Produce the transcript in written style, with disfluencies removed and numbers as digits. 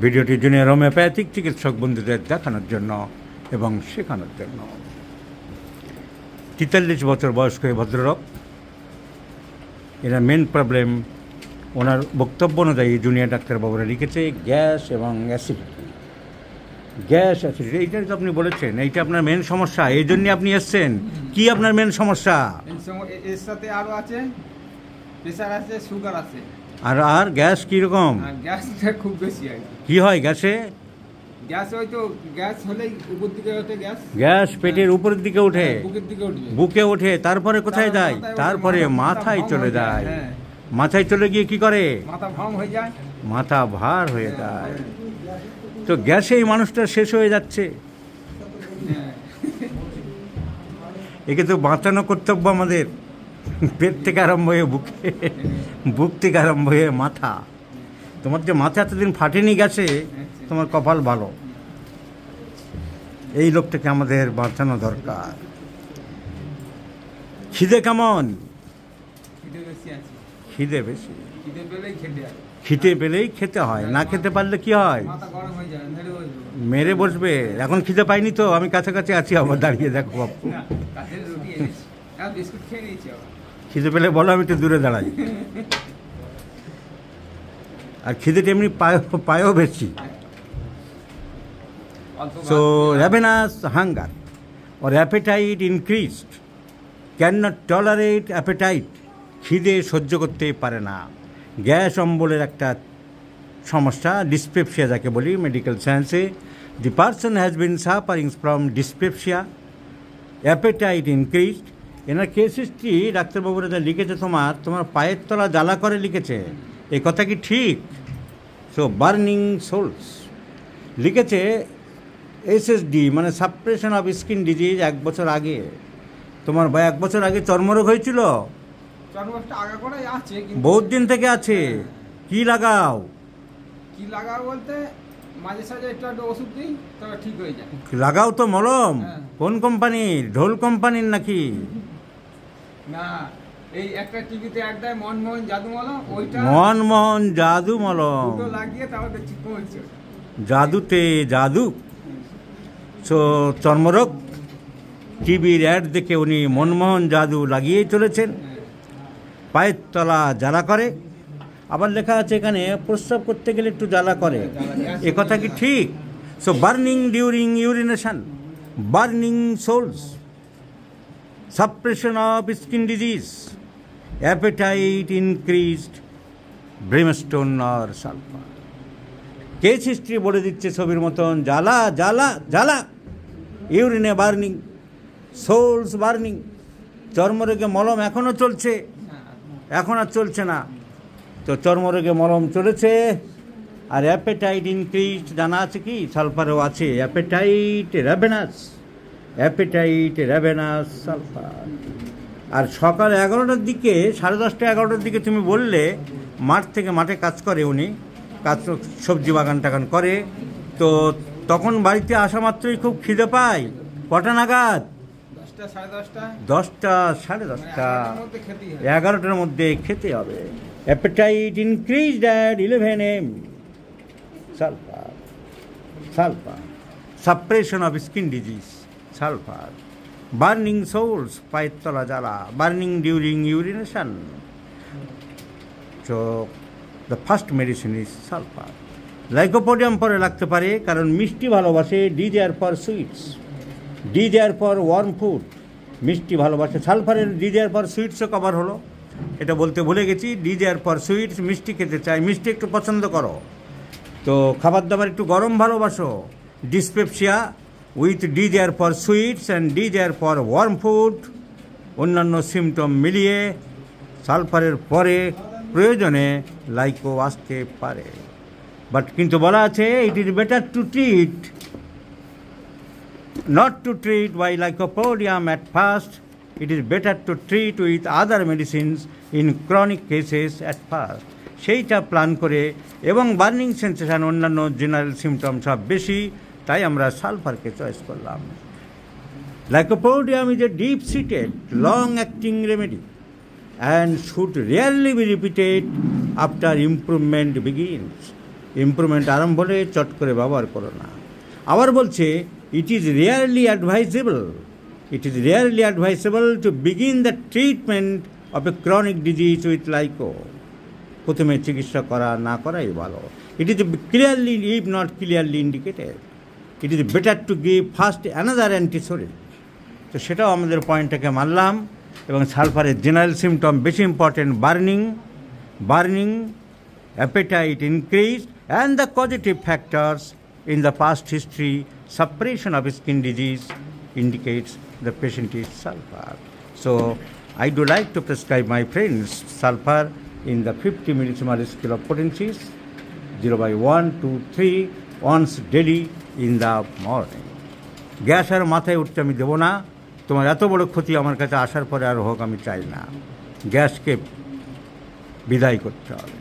ভিডিওটি junior homeopathic চিকিৎসক বন্ধুদের দেখানোর জন্য এবং শেখানোর জন্য। 43 বছর বয়স্ক এই ভদ্রলোক, এরা মেন প্রবলেম ওনার বক্তব্য অনুযায়ী জুনিয়র ডাক্তারবাবুরা লিখেছে গ্যাস এবং অ্যাসিডিটি। গ্যাস অ্যাসিডিটি এইটা তো আপনি বলেছেন, এইটা আপনার মেন সমস্যা, এই জন্যে আপনি এসছেন। কি আপনার মেন সমস্যা? এর সাথে আরও আছে, প্রেসার আছে, সুগার আছে। আর গ্যাস কীরকম? গ্যাসটা খুব বেশি আর কি হয় গ্যাসে? গ্যাস হয়তো গ্যাস হলেই উপর দিকে ওঠে, গ্যাস পেটের উপরের দিকে ওঠে, বুকের দিকে উঠবে, বুকে ওঠে, তারপরে কোথায় যায়? তারপরে মাথায় চলে যায়। মাথায় চলে গিয়ে কি করে? মাথা ভার হয়ে যায়। মাথা ভার হয়ে যায়। তো গ্যাসে এই মানুষটা শেষ হয়ে যাচ্ছে। একে তো বাঁচানো কর্তব্য আমাদের, পেট থেকে আরম্ভ হয়ে বুক থেকে আরম্ভ হয়ে মাথা। তোমার যে মাথা এতদিন ফাটেনি গেছে, তোমার কপাল ভালো। এই লোকটাকে আমাদের বাঁচানো দরকার। খিদে কেমন? খিদে বেশি। খিদে পেলেই খেতে হয়, না খেতে পারলে কি হয়? মেরে বসবে। এখন খিদে পাইনি তো, আমি কাছাকাছি আছি, আবার দাঁড়িয়ে দেখো বাপু। খিদে পেলে বলো, আমি একটু দূরে দাঁড়াই। আর খিদেটা এমনি পায়ও বেশি। So ravenous hunger or appetite increased, cannot tolerate appetite, খিদে সহ্য করতে পারে না। গ্যাস অম্বলের একটা সমস্যা, ডিসপেপসিয়া যাকে বলি মেডিকেল সায়েন্সে। The person has been suffering from dyspepsia, appetite increased. এনার কেস হিস্ট্রি ডাক্তারবাবুরা যা লিখেছে, তোমার পায়ের তলা জ্বালা করে লিখেছে। এই কথা কি ঠিক? সো বার্নিং সোলস লিখেছে SSD, মানে সাপ্রেশন অফ স্কিন ডিজিজ। 1 বছর আগে তোমার 1 বছর আগে চর্মরোগ হয়েছিল? বহুত দিন থেকে আছে। কি লাগাও বলতে মাঝে সাঝে একটু ওষুধ দিই, তবে ঠিক হয়ে যায়। লাগাও তো মলম। কোন কোম্পানির? ঢোল কোম্পানির নাকি? না, এই একটা টিভিতে একটাই মনমোহন জাদু মলম, ওইটা মনমোহন জাদু মলম লাগিয়ে তাহলে ঠিক হয়েছে। জাদুতে জাদু। সো চর্মরোগ টিভির অ্যাড দেখে উনি মনমোহন জাদু লাগিয়েই চলেছেন। পায়ের তলা জ্বালা করে, আবার লেখা আছে এখানে প্রস্রাব করতে গেলে একটু জ্বালা করে। এ কথা কি ঠিক? So burning during urination, burning soles, suppression of skin disease, appetite increased, brimstone or sulphur. Case history বলে দিচ্ছে ছবির মতন, জ্বালা জ্বালা জ্বালা, ইউরিনে বার্নিং, সোলস বার্নিং। চর্মরোগে মলম এখনও চলছে, এখন আর চলছে না। তো চর্মরোগে মলম চলেছে। আর অ্যাপেটাইট ইনক্রিজড জানা আছে কি? সালফারও আছে। Appetite ravenous, appetite ravenous sulphur. আর সকাল 11টার দিকে, 10:30 11টার দিকে তুমি বললে মাঠ থেকে মাঠে কাজ করে উনি, কাজ সবজি বাগান টাগান করে। তো তখন বাড়িতে আসা মাত্রই খুব খিদে পায়। কটা নাগাদ? 10টা, 10:30, 11টার মধ্যে খেতে হবে। Appetite increased at 11 AM। Sulphur, sulphur, suppression of skin disease, sulphur. Burning soles, পায়ের তলা জ্বালা, burning during urination. So the first medicine is sulphur. Lycopodium পরে লাগতে পারে, কারণ মিষ্টি ভালোবাসে। Desire for sweets, desire for warm food, মিষ্টি ভালোবাসে। সালফারের ডিজায়ার ফর সুইটসও কভার হলো, এটা বলতে ভুলে গেছি। ডিজায়ার ফর সুইটস, মিষ্টি খেতে চাই, মিষ্টি একটু পছন্দ করো, তো খাবার দাবার একটু গরম ভালোবাসো। Dyspepsia with desire for sweets and desire for warm food, অন্যান্য সিমটম মিলিয়ে সালফারের পরে প্রয়োজনে লাইকো আসতে পারে। বাট কিন্তু বলা আছে, it is better to treat, not to treat by lycopodium at first. It is better to treat with other medicines in chronic cases at first. সেইটা প্ল্যান করে, এবং বার্নিং সেন্সেশন অন্যান্য জেনারেল সিমটম সব বেশি, তাই আমরা সালফারকে চয়েস করলাম। Lycopodium is a deep-seated, long-acting remedy and should rarely be repeated after improvement begins. Improvement আরম্ভ হলে চট করে ব্যবহার করো না। আবার বলছে it is rarely advisable to begin the treatment of a chronic disease with Lyco. প্রথমে চিকিৎসা করা না করাই ভালো। It is clearly, if not clearly indicated, it is better to give first another antisoric. তো সেটাও আমাদের পয়েন্টটাকে মানলাম। এবং সালফারের জেনারেল সিমটম বেশি important, burning, appetite increase and the causative factors in the past history, suppression of skin disease indicates the patient is sulfur. So I do like to prescribe my friends sulfur in the 50 millimole scale of potencies, 0/1, 2, 3, once daily in the morning. Gas আর মাথায় উঠতে আমি দেবো না। তোমার এত বড় ক্ষতি আমার কাছে আসার পরে আর হোক আমি চাই না। গ্যাসকে বিদায় করতে হবে।